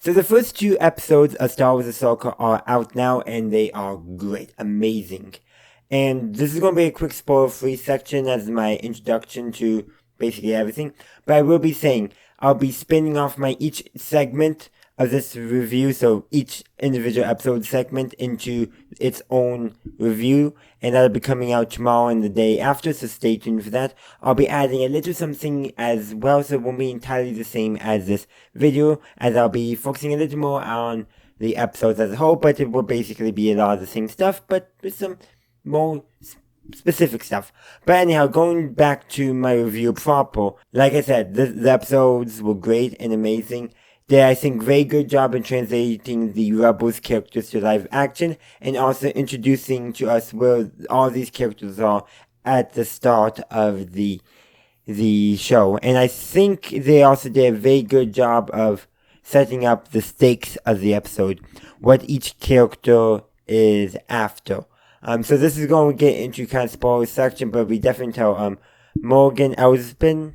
So the first 2 episodes of Star Wars Ahsoka are out now, and they are great, amazing. And this is going to be a quick spoiler-free section as my introduction to basically everything. But I will be saying, I'll be spinning off my each segment of this review, so each individual episode segment into its own review, and that'll be coming out tomorrow and the day after, so stay tuned for that. I'll be adding a little something as well, so it won't be entirely the same as this video, as I'll be focusing a little more on the episodes as a whole, but it will basically be a lot of the same stuff, but with some more specific stuff. But anyhow, going back to my review proper, like I said, the episodes were great and amazing. They, I think, very good job in translating the Rebels characters to live action, and also introducing to us where all these characters are at the start of the show. And I think they also did a very good job of setting up the stakes of the episode, what each character is after. So this is going to get into kind of spoiler section, but we definitely tell, Morgan Elsbeth,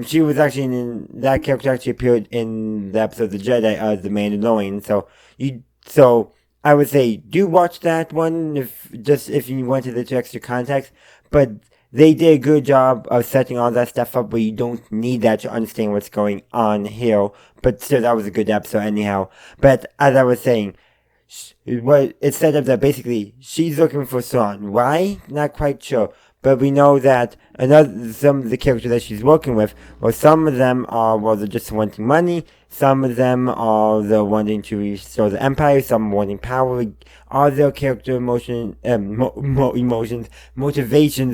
she was actually that character actually appeared in the episode of The Jedi as the Mandalorian, so I would say do watch that one if you wanted a little extra context, but they did a good job of setting all that stuff up where you don't need that to understand what's going on here, but still that was a good episode anyhow. But as I was saying, it's set up that basically she's looking for Thrawn. Why? Not quite sure. But we know that some of the characters that she's working with, well, some of them are, well, they're just wanting money. Some of them are they're wanting to restore the Empire. Some wanting power. All their character motivations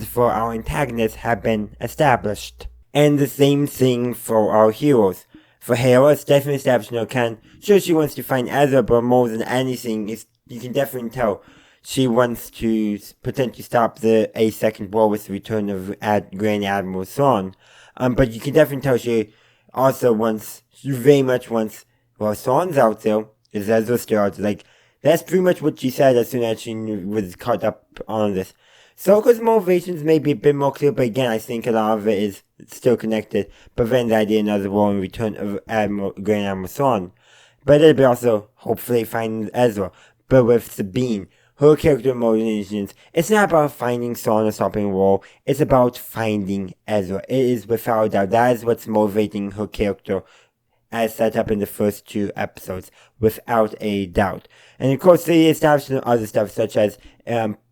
for our antagonists have been established. And the same thing for our heroes. For Hera, it's definitely established in her canon. Sure, she wants to find Ezra, but more than anything, you can definitely tell she wants to potentially stop a second war with the return of Grand Admiral Thrawn. But you can definitely tell she also very much wants, well, Thrawn's out there, is Ezra still out there? Like, that's pretty much what she said as soon as she was caught up on this. Ahsoka's motivations may be a bit more clear, but again, I think a lot of it is still connected. Prevent the idea of another war and return of Grand Admiral Thrawn. But it'll be also, hopefully, finding Ezra. But with Sabine, her character motivations, it's not about finding Thrawn or stopping a war, it's about finding Ezra. It is without a doubt. That is what's motivating her character as set up in the first 2 episodes, without a doubt. And of course, they established other stuff, such as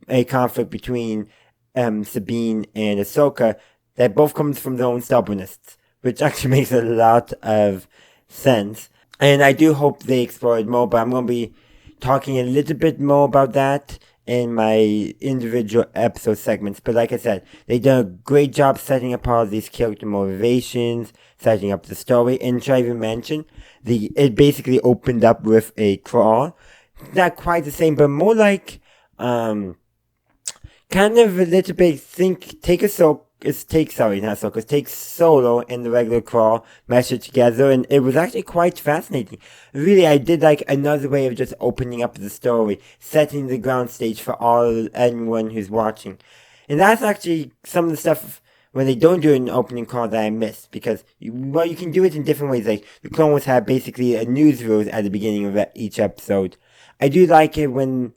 a conflict between Sabine and Ahsoka, that both comes from their own stubbornness, which actually makes a lot of sense. And I do hope they explore it more, but I'm going to be talking a little bit more about that in my individual episode segments. But like I said, they did a great job setting up all these character motivations, setting up the story, and should I even mention, it basically opened up with a crawl. Not quite the same, but more like, kind of a little bit, take Solo and the regular crawl, mash it together, and it was actually quite fascinating. Really, I did like another way of just opening up the story, setting the ground stage for anyone who's watching. And that's actually some of the stuff when they don't do an opening crawl that I miss, because, you can do it in different ways. Like, the Clone Wars have basically a news reel at the beginning of each episode. I do like it when,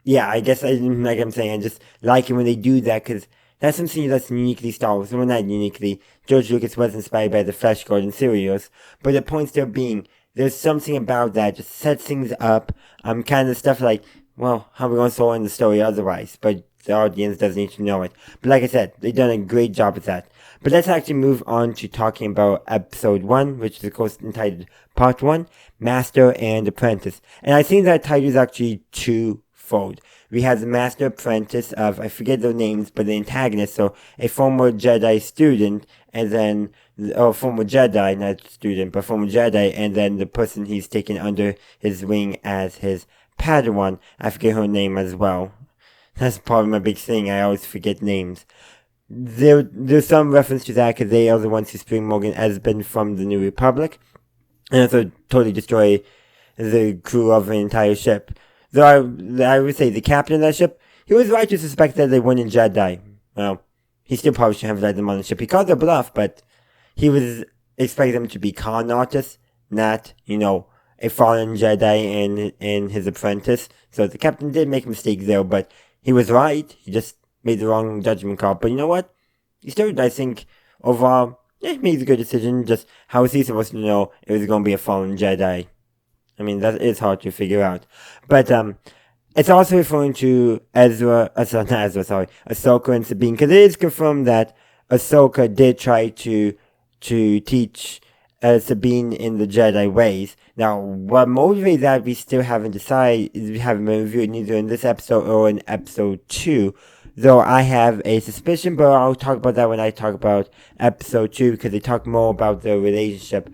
yeah, I guess, like I'm saying, I just like it when they do that, because that's something that's uniquely Star Wars. Well, not uniquely. George Lucas was inspired by the Flash Gordon serials. But the point still being, there's something about that just sets things up. Kind of stuff like, well, how are we going to solve in the story otherwise? But the audience doesn't need to know it. But like I said, they've done a great job with that. But let's actually move on to talking about episode 1, which is of course entitled Part 1, Master and Apprentice. And I think that title is actually twofold. We have the Master Apprentice of, I forget their names, but the antagonist, so a former Jedi student, and then, former Jedi, not student, but former Jedi, and then the person he's taken under his wing as his Padawan. I forget her name as well. That's probably my big thing, I always forget names. There's some reference to that, because they are the ones who spring Morgan Elsbeth from the New Republic, and also totally destroy the crew of an entire ship. Though I would say the captain of that ship, he was right to suspect that they weren't in Jedi. Well, he still probably shouldn't have let them on the ship. He called their bluff, but he was expecting them to be con artists, not, a fallen Jedi and his apprentice. So the captain did make a mistake there, but he was right. He just made the wrong judgment call. But you know what? He still, I think, overall, he made a good decision. Just how is he supposed to know it was going to be a fallen Jedi? I mean, that is hard to figure out. But it's also referring to Ahsoka and Sabine, because it is confirmed that Ahsoka did try to teach Sabine in the Jedi ways. Now, what motivates that we still haven't decided, we haven't been reviewed neither in this episode or in episode 2. Though I have a suspicion, but I'll talk about that when I talk about episode 2, because they talk more about their relationship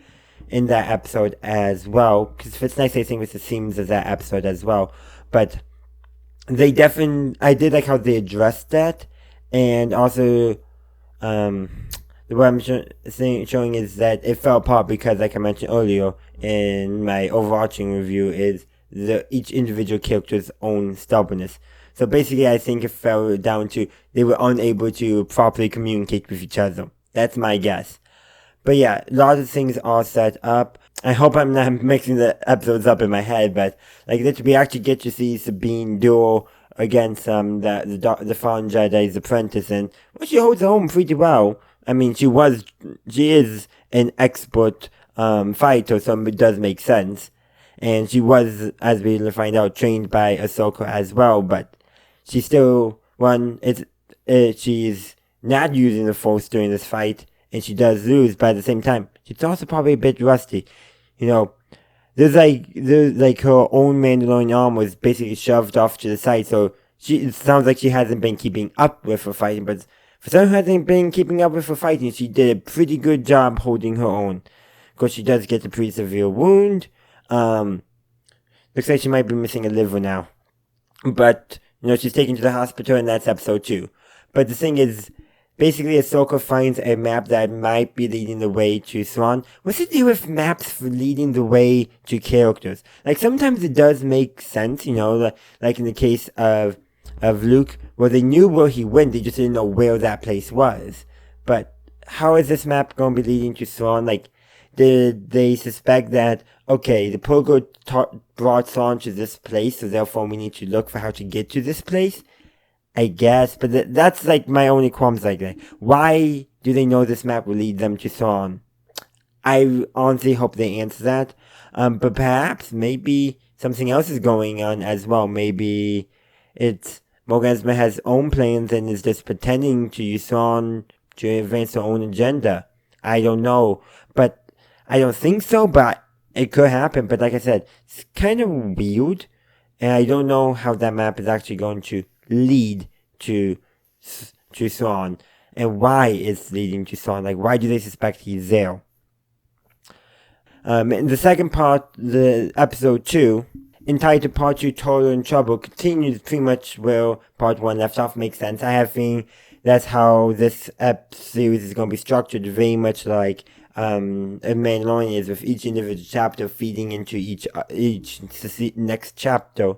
in that episode as well. Because it's nice, I think, with the themes of that episode as well. But they definitely, I did like how they addressed that, and also, what I'm showing is that it fell apart because, like I mentioned earlier in my overarching review, is each individual character's own stubbornness. So basically, I think it fell down to they were unable to properly communicate with each other. That's my guess. But yeah, a lot of things are set up. I hope I'm not mixing the episodes up in my head, but like that we actually get to see Sabine duel against the fallen Jedi's apprentice, and she holds her own pretty well. I mean, she is an expert fighter, so it does make sense. And she was, as we'll find out, trained by Ahsoka as well, but she's still she's not using the Force during this fight, and she does lose, but at the same time, she's also probably a bit rusty. There's like her own Mandalorian arm was basically shoved off to the side, so it sounds like she hasn't been keeping up with her fighting, but for someone who hasn't been keeping up with her fighting, she did a pretty good job holding her own. Of course, she does get a pretty severe wound. Looks like she might be missing a liver now. But, she's taken to the hospital, and that's episode 2. But the thing is, basically, Ahsoka finds a map that might be leading the way to Thrawn. What's it do with maps for leading the way to characters? Like, sometimes it does make sense, like in the case of Luke, where they knew where he went, they just didn't know where that place was. But how is this map going to be leading to Thrawn? Like, did they suspect that, okay, the Purgo brought Thrawn to this place, so therefore we need to look for how to get to this place? I guess, but that's like my only qualms like that. Why do they know this map will lead them to Thrawn? I honestly hope they answer that. But perhaps, maybe something else is going on as well. Maybe it's Morgan Elsbeth has own plans and is just pretending to use Thrawn to advance her own agenda. I don't know, but I don't think so, but it could happen. But like I said, it's kind of weird, and I don't know how that map is actually going to lead to Thrawn, and why it's leading to Thrawn. Like, why do they suspect he's there? In the second part, the episode 2, entitled Part 2, Toil and Trouble, continues pretty much where Part 1 left off. Makes sense. I have a feeling that's how this series is going to be structured, very much like a Mandalorian is, with each individual chapter feeding into each next chapter.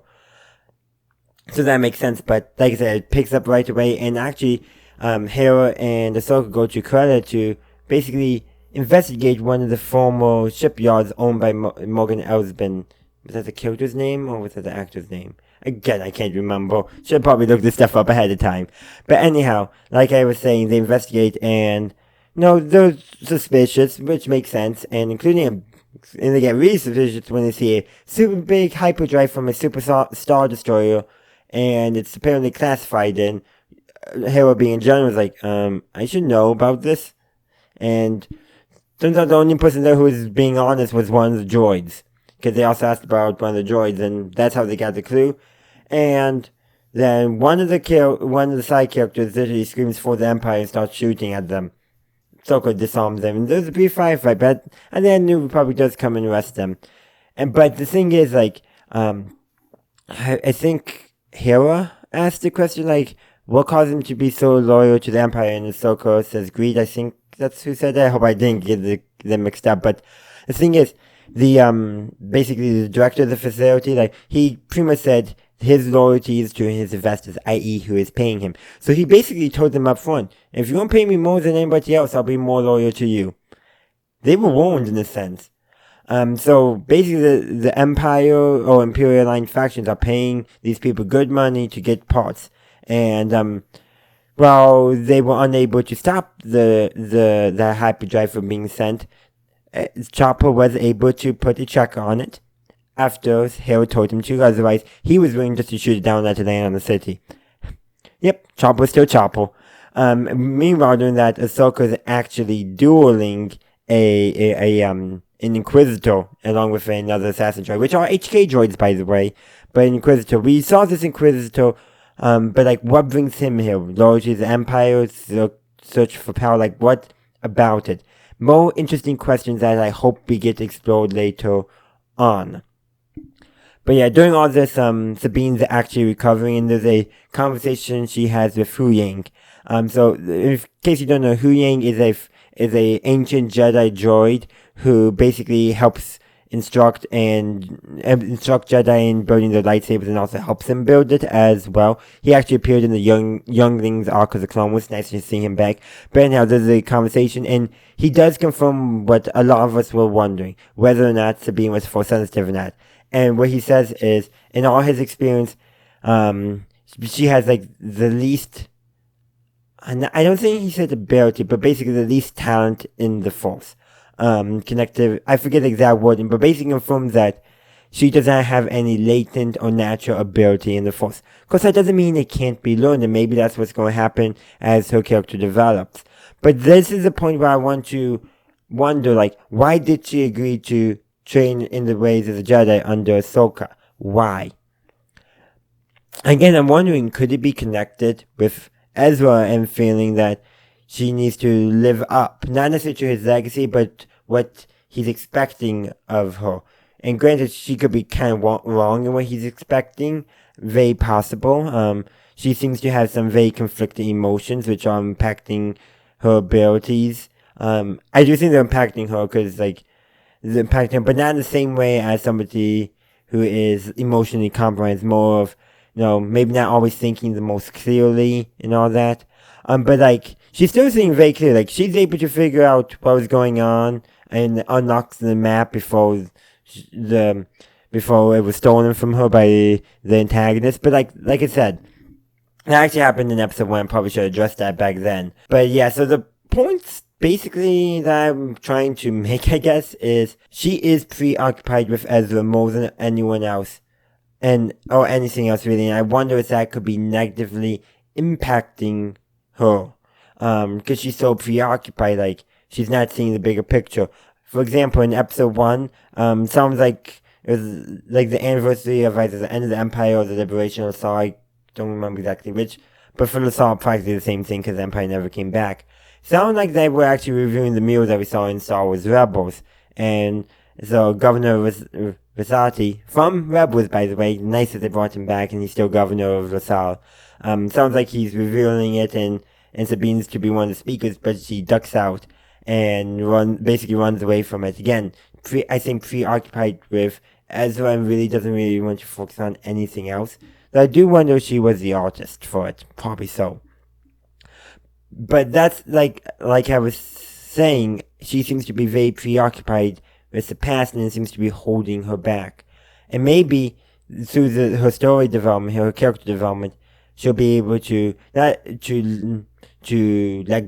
So that makes sense, but like I said, it picks up right away, and actually, Hera and Ahsoka go to Krella to basically investigate one of the former shipyards owned by Morgan Elsbeth. Was that the character's name, or was that the actor's name? Again, I can't remember. Should probably look this stuff up ahead of time. But anyhow, like I was saying, they investigate, and they're suspicious, which makes sense, and and they get really suspicious when they see a super big hyperdrive from a super star destroyer, and it's apparently classified, and Hera, being general, was like, I should know about this. And turns out the only person there who was being honest was one of the droids, because they also asked about one of the droids, and that's how they got the clue. And then one of the side characters literally screams for the Empire and starts shooting at them. Ahsoka disarms them, and there's a brief firefight, but and then the New Republic does come and arrest them. But the thing is, like, I think Hera asked the question, like, what caused him to be so loyal to the Empire? And Ahsoka says greed. I think that's who said that. I hope I didn't get them mixed up. But the thing is, basically the director of the facility, like, he pretty much said his loyalty is to his investors, i.e. who is paying him. So he basically told them up front, if you don't pay me more than anybody else, I'll be more loyal to you. They were warned in a sense. So basically the Empire or Imperial Line factions are paying these people good money to get parts. And, while they were unable to stop the hyperdrive from being sent, Chopper was able to put a check on it after Hera told him to, otherwise he was willing just to shoot it down and let it land on the city. Yep, Chopper still Chopper. Meanwhile, during that, Ahsoka is actually dueling an Inquisitor along with another assassin droid, which are HK droids, by the way. But an Inquisitor, we saw this Inquisitor, but like, what brings him here? Largely the Empire, search for power, like, what about it? More interesting questions that I hope we get explored later on. But yeah, during all this, Sabine's actually recovering, and there's a conversation she has with Hu Yang. So in case you don't know, Hu Yang is a ancient Jedi droid who basically helps instruct Jedi in building their lightsabers, and also helps them build it as well. He actually appeared in the Younglings arc of the Clone Wars. Nice to see him back. But anyhow, there's a conversation, and he does confirm what a lot of us were wondering, whether or not Sabine was Force sensitive or not. And what he says is, in all his experience, she has like the least, I don't think he said ability, but basically the least talent in the Force. Connective, I forget the exact wording, but basically confirms that she does not have any latent or natural ability in the Force. Of course, that doesn't mean it can't be learned, and maybe that's what's going to happen as her character develops. But this is the point where I want to wonder, like, why did she agree to train in the ways of the Jedi under Ahsoka? Why? Again, I'm wondering, could it be connected with Ezra and feeling that she needs to live up, not necessarily to his legacy, but what he's expecting of her? And granted, she could be kind of wrong in what he's expecting. Very possible. She seems to have some very conflicting emotions, which are impacting her abilities. I do think they're impacting her because, like, they're impacting her, but not in the same way as somebody who is emotionally compromised. More of, maybe not always thinking the most clearly and all that. But like, she's still seeing very clear. Like, she's able to figure out what was going on and unlocks the map before it was stolen from her by the antagonist. But like I said, that actually happened in episode 1. I probably should have addressed that back then. But yeah, so the points basically that I'm trying to make, I guess, is she is preoccupied with Ezra more than anyone else, or anything else really. And I wonder if that could be negatively impacting her, because she's so preoccupied, like, she's not seeing the bigger picture. For example, in episode 1, sounds like it was like the anniversary of either the end of the Empire or the liberation of Saw. I don't remember exactly which, but for the Saw, practically the same thing, because the Empire never came back. Sound like they were actually reviewing the meal that we saw in Star Wars Rebels, and so Governor Rosati, from Rebels, by the way, nice that they brought him back, and he's still Governor of LaSalle. Sounds like he's revealing it, and Sabine's to be one of the speakers, but she ducks out and basically runs away from it. Again, I think preoccupied with Ezra and really doesn't really want to focus on anything else. But I do wonder if she was the artist for it. Probably so. But that's like I was saying, she seems to be very preoccupied with the past, and it seems to be holding her back. And maybe through her story development, her character development, she'll be able to let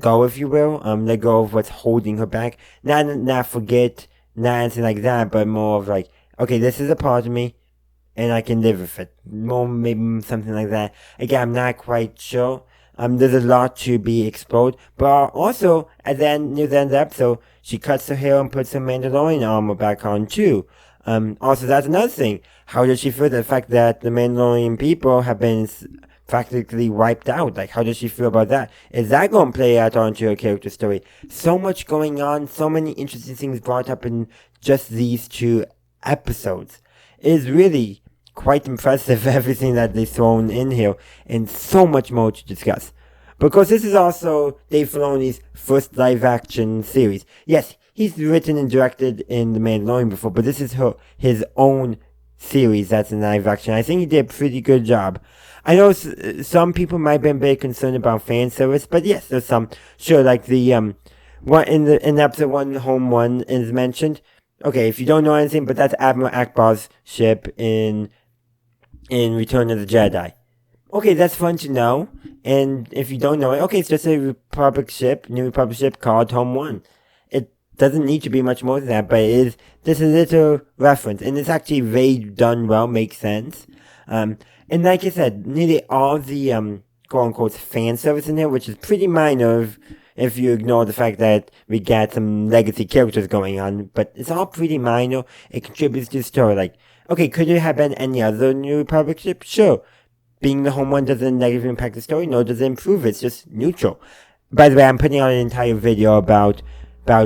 go, if you will, let go of what's holding her back. Not forget, not anything like that, but more of like, okay, this is a part of me, and I can live with it. More maybe something like that. Again, I'm not quite sure. There's a lot to be explored, but also near the end of the episode, she cuts her hair and puts her Mandalorian armor back on too. Also, that's another thing. How does she feel the fact that the Mandalorian people have been practically wiped out? Like, how does she feel about that? Is that going to play out onto her character story? So much going on, so many interesting things brought up in just these 2 episodes. It is really quite impressive, everything that they've thrown in here, and so much more to discuss. Because this is also Dave Filoni's first live-action series. Yes, he's written and directed in The Mandalorian before, but this is his own series that's in live-action. I think he did a pretty good job. I know some people might have been very concerned about fan service, but yes, there's some. Sure, like the one in episode 1, Home 1 is mentioned. Okay, if you don't know anything, but that's Admiral Akbar's ship in Return of the Jedi. Okay, that's fun to know. And if you don't know it, okay, it's just a New Republic ship called Home 1. It doesn't need to be much more than that, but it is just a little reference. And it's actually very done well, makes sense. And like I said, nearly all the, quote-unquote, fan service in here, which is pretty minor if you ignore the fact that we got some legacy characters going on, but it's all pretty minor. It contributes to the story. Like, okay, could it have been any other New Republic ship? Sure. Being the home one doesn't negatively impact the story, nor does it improve it. It's just neutral. By the way, I'm putting out an entire video about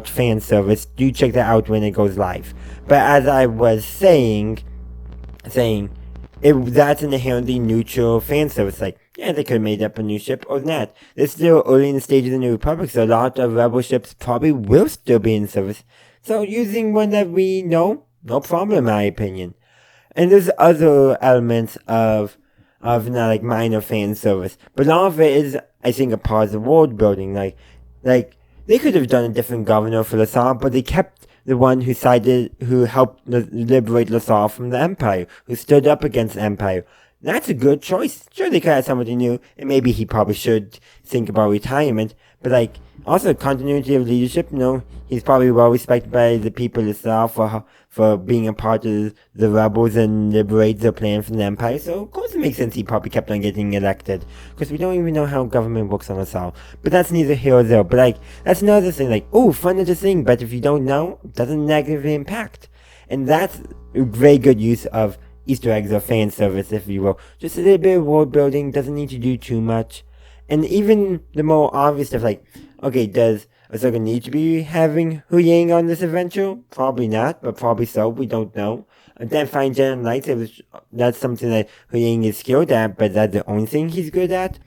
fan service. Do check that out when it goes live. But as I was saying, that's an inherently neutral fan service. Like, yeah, they could have made up a new ship or not. They're still early in the stage of the New Republic, so a lot of Rebel ships probably will still be in service. So using one that we know, no problem in my opinion. And there's other elements of not like minor fan service, but a lot of it is, I think, a part of the world building. Like they could have done a different governor for Lasar, but they kept the one who helped liberate Lasar from the Empire, who stood up against the Empire. That's a good choice. Sure, they could have somebody new, and maybe he probably should think about retirement, but like, also continuity of leadership, he's probably well respected by the people itself for being a part of the rebels and liberate their plan from the Empire, so of course it makes sense he probably kept on getting elected, because we don't even know how government works on Lasar. But that's neither here or there, but like, that's another thing, like, oh, fun is a thing, but if you don't know, it doesn't negatively impact. And that's a very good use of Easter eggs or fan service, if you will. Just a little bit of world building, doesn't need to do too much. And even the more obvious stuff, like, okay, does Ahsoka need to be having Huyang on this adventure? Probably not, but probably so, we don't know. Identifying Jedi Knights, that's something that Huyang is skilled at, but that's the only thing he's good at.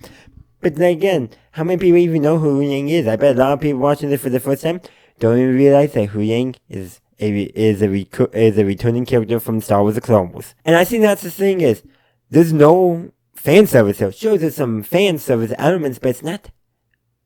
But then again, how many people even know who Huyang is? I bet a lot of people watching this for the first time don't even realize that Huyang is a returning character from Star Wars: The Clone Wars. And I think that's the thing is, there's no fan service here. Sure, there's some fan service elements, but it's not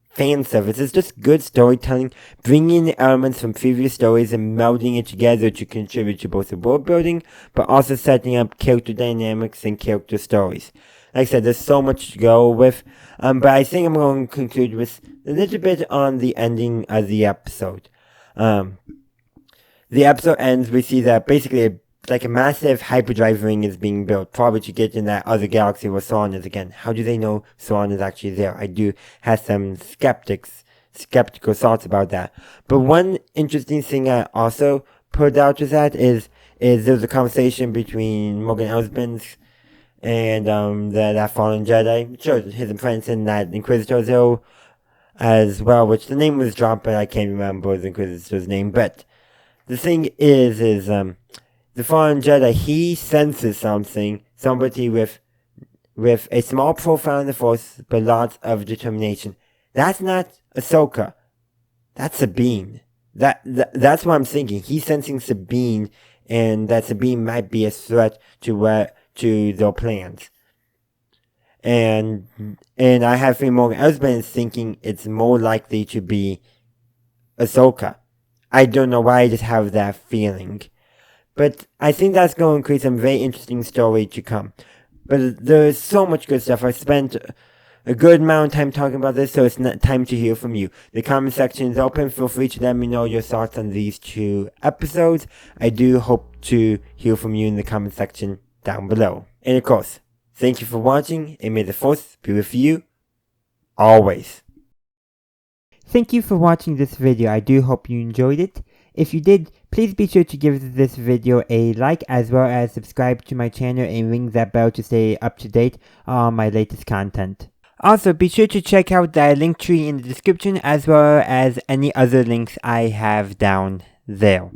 fan service. It's just good storytelling, bringing in elements from previous stories and melding it together to contribute to both the world building, but also setting up character dynamics and character stories. Like I said, there's so much to go with, but I think I'm going to conclude with a little bit on the ending of the episode. The episode ends, we see that basically a massive hyperdrive ring is being built, probably to get in that other galaxy where Sauron is again. How do they know Sauron is actually there? I do have some skeptical thoughts about that. But one interesting thing I also put out to that is there's a conversation between Morgan Elsbeth and that fallen Jedi, sure, his apprentice and that Inquisitor Zero as well, which the name was dropped, but I can't remember the Inquisitor's name. But the thing is the fallen Jedi, he senses somebody with a small profile in the Force, but lots of determination. That's not Ahsoka. That's Sabine. That's what I'm thinking. He's sensing Sabine, and that Sabine might be a threat to their plans. And I have feeling Morgan Elsbeth is thinking it's more likely to be Ahsoka. I don't know why, I just have that feeling. But I think that's going to create some very interesting story to come. But there's so much good stuff. I've spent a good amount of time talking about this, so it's not time to hear from you. The comment section is open. Feel free to let me know your thoughts on these 2 episodes. I do hope to hear from you in the comment section down below. And of course, thank you for watching, and may the Force be with you always. Thank you for watching this video. I do hope you enjoyed it. If you did, please be sure to give this video a like, as well as subscribe to my channel and ring that bell to stay up to date on my latest content. Also, be sure to check out the link tree in the description, as well as any other links I have down there.